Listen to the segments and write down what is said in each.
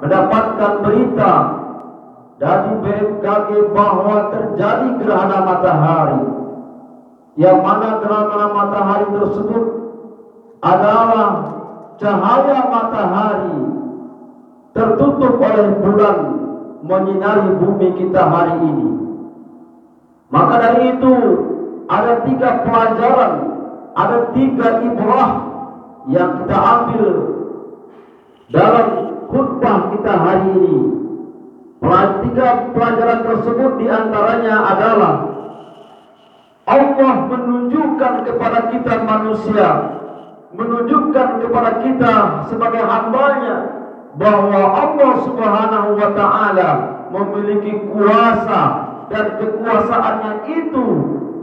mendapatkan berita dari BMKG bahwa terjadi gerhana matahari, yang mana gerhana matahari tersebut adalah cahaya matahari tertutup oleh bulan menyinari bumi kita hari ini. Maka dari itu ada 3 pelajaran, ada 3 ibrah yang kita ambil dalam khutbah kita hari ini. 3 pelajaran tersebut diantaranya adalah Allah menunjukkan kepada kita manusia, menunjukkan kepada kita sebagai hambanya, bahwa Allah Subhanahu wa ta'ala memiliki kuasa, dan kekuasaannya itu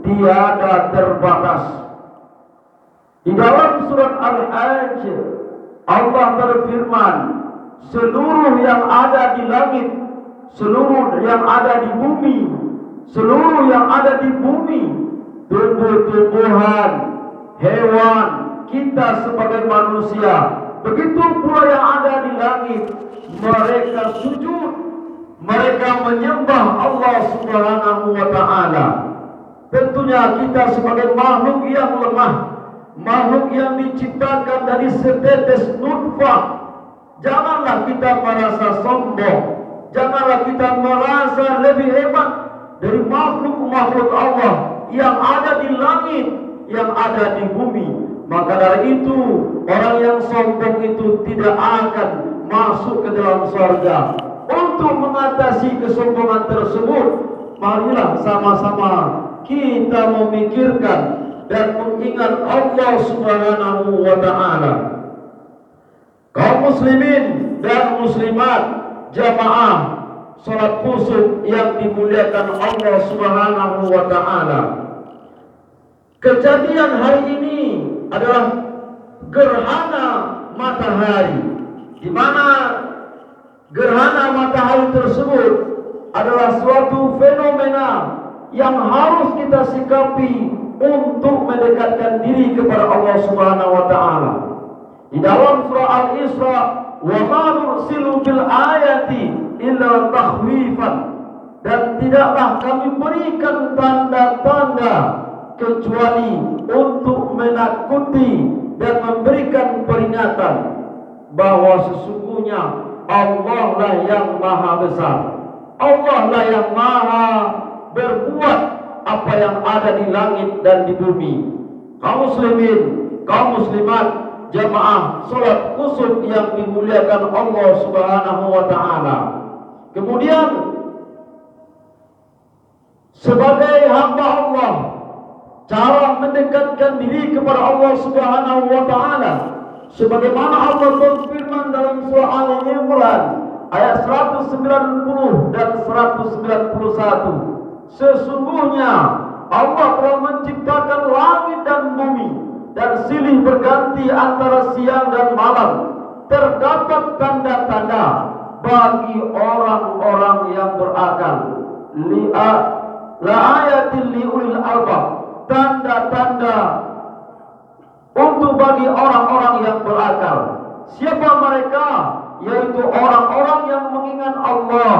tiada terbatas. Di dalam surat Al-Hajj Allah berfirman, seluruh yang ada di langit, seluruh yang ada di bumi, seluruh yang ada di bumi, tumbuh-tumbuhan, hewan, kita sebagai manusia, begitu pula yang ada di langit, mereka sujud, mereka menyembah Allah Subhanahu wa ta'ala. Tentunya kita sebagai makhluk yang lemah, makhluk yang diciptakan dari setetes nutfah, janganlah kita merasa sombong, janganlah kita merasa lebih hebat dari makhluk-makhluk Allah yang ada di langit, yang ada di bumi. Maka dari itu, orang yang sombong itu tidak akan masuk ke dalam surga. Untuk mengatasi kesombongan tersebut, marilah sama-sama kita memikirkan dan mengingat Allah Subhanahu wa ta'ala. Kaum muslimin dan muslimat, jamaah salat khusuf yang dimuliakan Allah Subhanahu wa ta'ala. Kejadian hari ini adalah gerhana matahari, di mana gerhana matahari tersebut adalah suatu fenomena yang harus kita sikapi untuk mendekatkan diri kepada Allah Subhanahu wa ta'ala. Di dalam surah Al-Isra, wa ma nursilu bil ayati illa takhwifan, dan tidaklah kami berikan tanda-tanda kecuali untuk menakuti dan memberikan peringatan bahwa sesungguhnya Allah lah yang maha besar, Allah lah yang maha berbuat apa yang ada di langit dan di bumi. Kaum muslimin, kaum muslimat, jamaah salat khusuf yang dimuliakan Allah Subhanahu wa ta'ala. Kemudian sebagai hamba Allah, cara mendekatkan diri kepada Allah Subhanahu wa ta'ala, sebagaimana Allah berfirman dalam surah Al-Imran ayat 190 dan 191. Sesungguhnya Allah telah menciptakan langit dan bumi, dan silih berganti antara siang dan malam. Terdapat tanda-tanda bagi orang-orang yang berakal. La ayatil liulil albab, tanda-tanda untuk bagi orang-orang yang berakal. Siapa mereka? Yaitu orang-orang yang mengingat Allah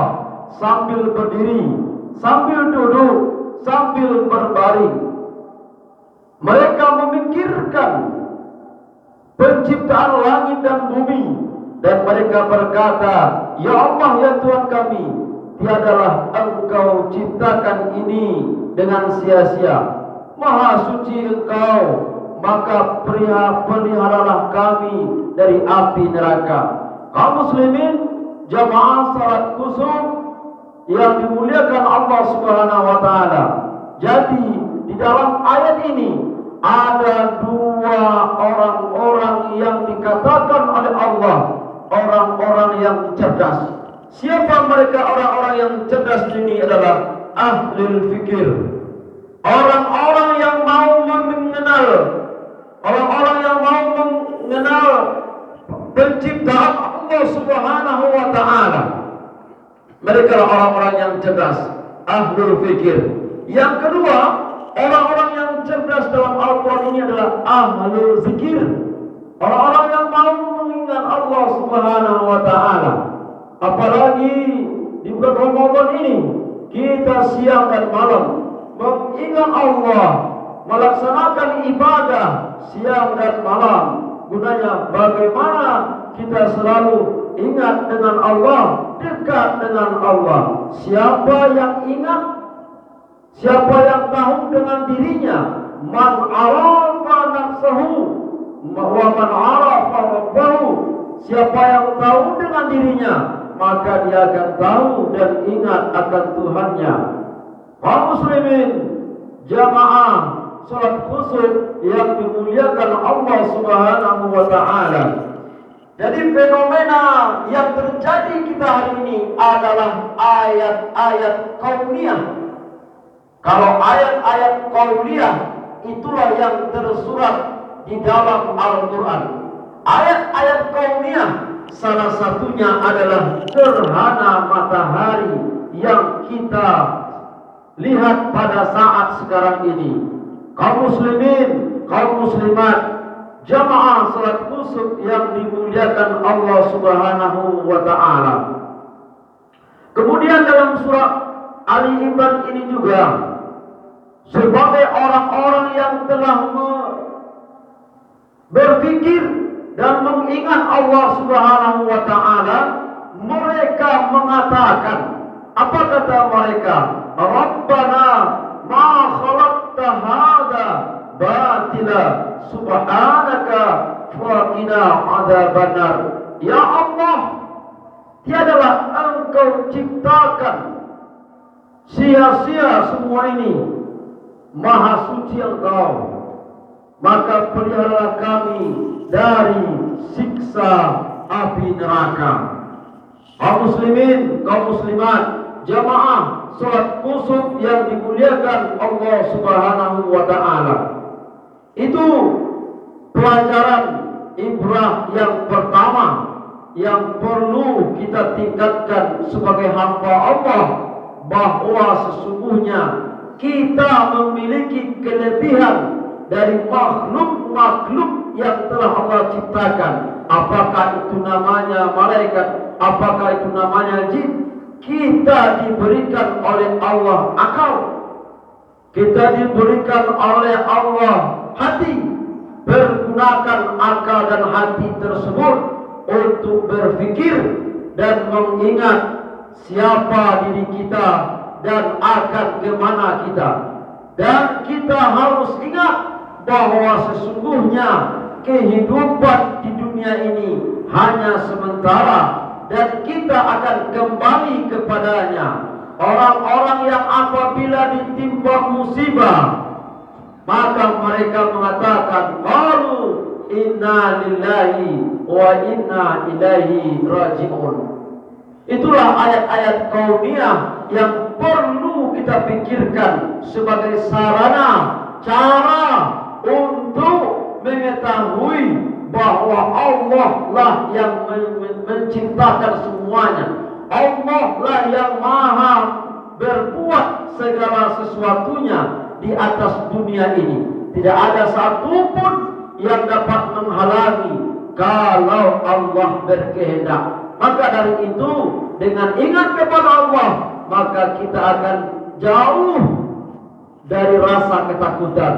sambil berdiri, sambil duduk, sambil berbaring. Mereka memikirkan penciptaan langit dan bumi, dan mereka berkata, ya Allah, ya Tuhan kami, tiadalah Engkau ciptakan ini dengan sia-sia. Maha suci Engkau, maka peliharalah kami dari api neraka. Kaum muslimin, jamaah salat khusuf yang dimuliakan Allah Subhanahu wa ta'ala. Jadi di dalam ayat ini ada 2 orang-orang yang dikatakan oleh Allah orang-orang yang cerdas. Siapa mereka orang-orang yang cerdas ini? Adalah ahlul fikir, orang-orang yang mau mengenal, orang-orang yang mau mengenal penciptaan Allah Subhanahu wa ta'ala. Mereka orang-orang yang cerdas, ahlul fikir. Yang kedua, orang-orang yang cerdas dalam Al-Quran ini adalah ahlul zikir, orang-orang yang mau mengingat Allah Subhanahu wa ta'ala. Apalagi di bulan Ramadan ini kita siang dan malam mengingat Allah, melaksanakan ibadah siang dan malam. Gunanya bagaimana kita selalu ingat dengan Allah, dekat dengan Allah. Siapa yang ingat, siapa yang tahu dengan dirinya, man arafa nafsahu wa man arafa rabbahu, siapa yang tahu dengan dirinya, maka dia akan tahu dan ingat akan Tuhannya. Kaum muslimin, jamaah salat khusyuk yang dimuliakan Allah Subhanahu wa taala. Jadi fenomena yang terjadi kita hari ini adalah ayat-ayat kauniyah. Kalau ayat-ayat kauniyah itulah yang tersurat di dalam Al-Quran. Ayat-ayat kauniyah salah satunya adalah gerhana matahari yang kita lihat pada saat sekarang ini. Kaum muslimin, kaum muslimat, jamaah salat khusyuk yang dimuliakan Allah Subhanahu wa taala. Kemudian dalam surah Ali Imran ini juga, sebagai orang-orang yang telah berpikir dan mengingat Allah Subhanahu wa taala, mereka mengatakan, apa kata mereka? Rabbana ma khalaqta hadza batila subhanaka faqina adzabannar. Ya Allah, tiadalah Engkau ciptakan sia-sia semua ini, maha suci Engkau, maka peliharalah kami dari siksa api neraka. Kaum muslimin, kaum muslimat, jamaah salat khusyuk yang dimuliakan Allah Subhanahu wa taala. Itu pelajaran ibrah yang pertama yang perlu kita tingkatkan sebagai hamba Allah, bahwa sesungguhnya kita memiliki kelebihan dari makhluk-makhluk yang telah Allah ciptakan. Apakah itu namanya malaikat, apakah itu namanya jin, kita diberikan oleh Allah akal, kita diberikan oleh Allah hati. Pergunakan akal dan hati tersebut untuk berfikir dan mengingat siapa diri kita dan akan kemana kita. Dan kita harus ingat bahwa sesungguhnya kehidupan di dunia ini hanya sementara dan kita akan kembali kepadanya. Orang-orang yang apabila ditimpa musibah, maka mereka mengatakan, qalu inna lillahi wa inna ilaihi raji'un. Itulah ayat-ayat kauniyah yang perlu kita pikirkan sebagai sarana, cara untuk mengetahui bahwa Allah lah yang menciptakan semuanya. Allah lah yang maha berbuat segala sesuatunya di atas dunia ini. Tidak ada satupun yang dapat menghalangi kalau Allah berkehendak. Maka dari itu, dengan ingat kepada Allah, maka kita akan jauh dari rasa ketakutan,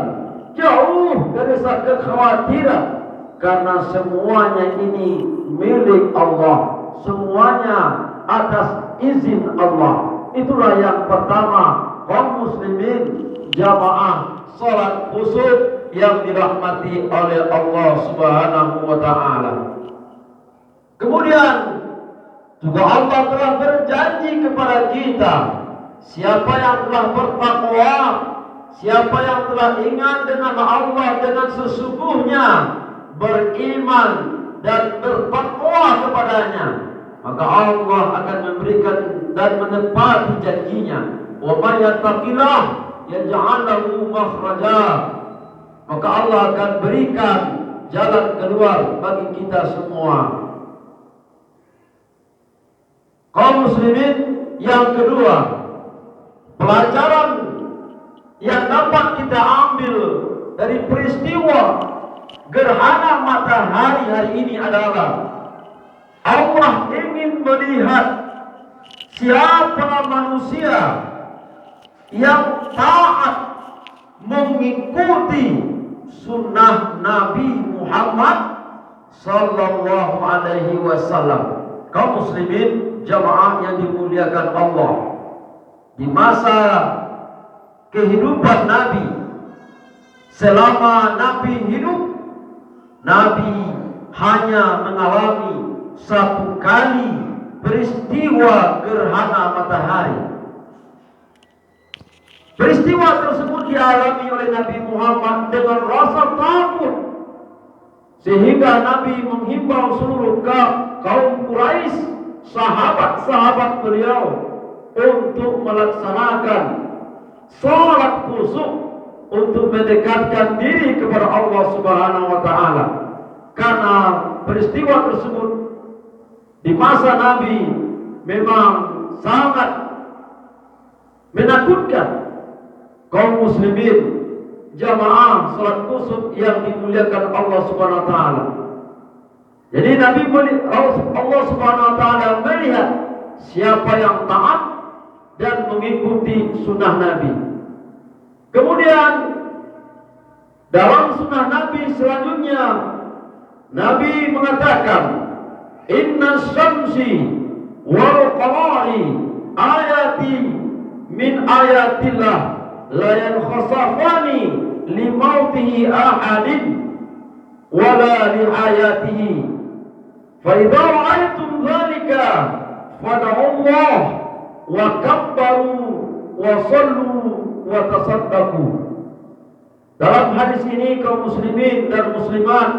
jauh dari rasa kekhawatiran, karena semuanya ini milik Allah, semuanya atas izin Allah. Itulah yang pertama, kaum muslimin, jamaah salat khusyuk yang dirahmati oleh Allah Subhanahu wa taala. Kemudian juga Allah telah berjanji kepada kita, siapa yang telah bertakwa, siapa yang telah ingat dengan Allah dengan sesungguhnya, beriman dan bertakwa kepadanya, maka Allah akan memberikan dan menepati janjinya. Wa may yattaqillah yaj'al lahu makhraja. Maka Allah akan berikan jalan keluar bagi kita semua. Kaum muslimin, yang kedua, pelajaran yang dapat kita ambil dari peristiwa gerhana matahari hari ini adalah Allah ingin melihat siapa manusia yang taat mengikuti sunnah Nabi Muhammad sallallahu alaihi wasallam. Kaum muslimin jamaah yang dimuliakan Allah, di masa kehidupan Nabi, selama Nabi hidup, Nabi hanya mengalami satu kali peristiwa gerhana matahari. Peristiwa tersebut dialami oleh Nabi Muhammad dengan rasa takut, sehingga Nabi menghimbau seluruh kaum Quraisy, sahabat-sahabat beliau, untuk melaksanakan salat khusuk untuk mendekatkan diri kepada Allah Subhanahu wa taala. Karena peristiwa tersebut di masa Nabi memang sangat menakutkan. Kaum muslimin jamaah salat khusuk yang dimuliakan Allah Subhanahu wa taala. Jadi Allah Subhanahu wa taala melihat siapa yang taat dan mengikuti sunnah Nabi. Kemudian dalam sunnah Nabi selanjutnya, Nabi mengatakan, inna syamsi wal qamari ayati min ayatillah la yankhasafani li mautihi ahadin wala li hayatihi fa idza ra'aytum dhalika fad'u Allah wa kabbaru wa sallu wa tasaddaqu. Dalam hadis ini kaum muslimin dan muslimat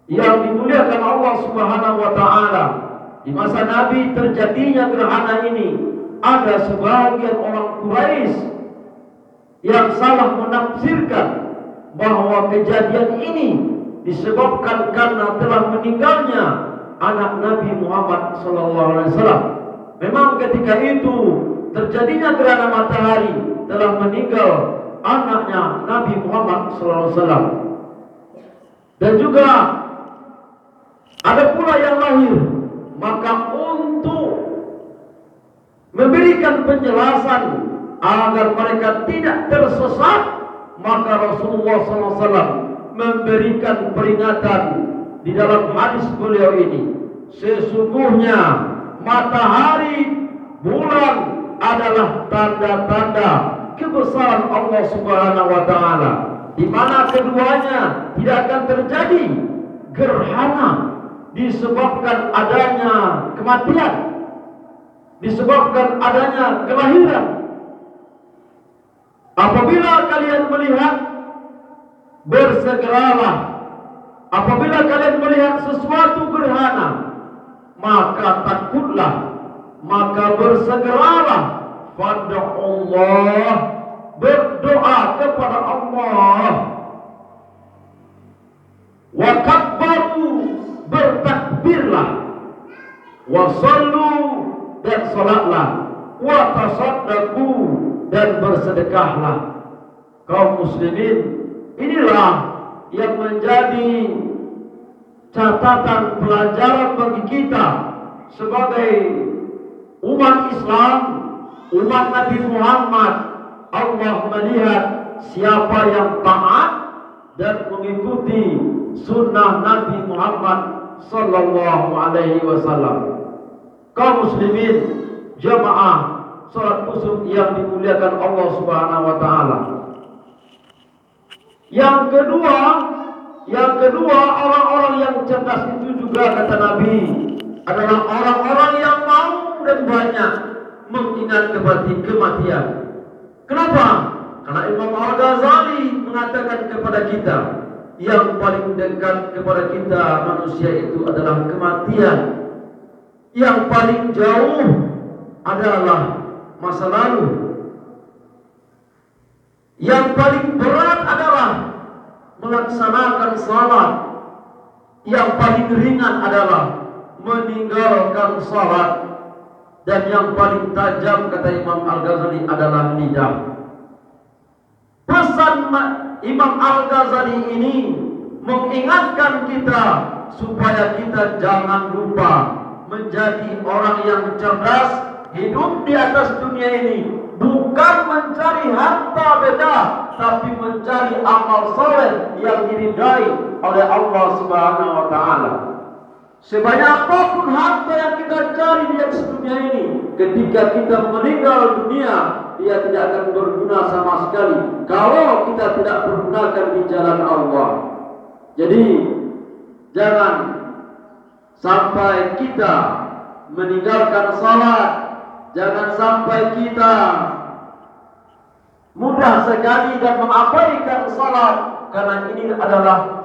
yang dimuliakan Allah Subhanahu wa taala, di masa Nabi terjadinya gerhana ini, ada sebagian orang Quraisy yang salah menafsirkan bahwa kejadian ini disebabkan karena telah meninggalnya anak Nabi Muhammad SAW. Memang ketika itu terjadinya gerhana matahari, telah meninggal anaknya Nabi Muhammad SAW. Dan juga ada pula yang lahir. Maka untuk memberikan penjelasan agar mereka tidak tersesat, maka Rasulullah SAW memberikan peringatan di dalam hadis beliau ini. Sesungguhnya matahari, bulan adalah tanda-tanda kebesaran Allah Subhanahu wa taala, di mana keduanya tidak akan terjadi gerhana disebabkan adanya kematian, disebabkan adanya kelahiran. Apabila kalian melihat, bersegeralah. Apabila kalian melihat sesuatu gerhana, maka takutlah, maka bersegeralah. Fad'ullah, berdoa kepada Allah. Wa kabbaru, bertakbirlah. Wa sallu, dan salatlah. Wa tasaddaqu, dan bersedekahlah. Kaum muslimin, inilah yang menjadi catatan pelajaran bagi kita sebagai umat Islam, umat Nabi Muhammad. Allah melihat siapa yang taat dan mengikuti sunnah Nabi Muhammad sallallahu alaihi wasallam. Kaum muslimin jamaah salat khusuk yang dimuliakan Allah Subhanahu wa taala. Yang kedua, orang-orang yang cerdas itu juga, kata Nabi, adalah orang-orang yang mau dan banyak mengingat kematian. Kenapa? Karena Imam Al-Ghazali mengatakan kepada kita, yang paling dekat kepada kita manusia itu adalah kematian. Yang paling jauh adalah masa lalu. Yang paling berat adalah melaksanakan salat. Yang paling ringan adalah meninggalkan salat. Dan yang paling tajam, kata Imam Al-Ghazali, adalah lidah. Pesan Imam Al-Ghazali ini mengingatkan kita supaya kita jangan lupa menjadi orang yang cerdas, hidup di atas dunia ini bukan mencari harta benda, tapi mencari amal soleh yang diridai oleh Allah Subhanahu wa Ta'ala. Sebanyak apapun harta yang kita cari di atas dunia ini, ketika kita meninggal dunia, dia tidak akan berguna sama sekali kalau kita tidak pergunakan di jalan Allah. Jadi jangan sampai kita meninggalkan salat, jangan sampai kita mudah sekali dan mengabaikan salat, karena ini adalah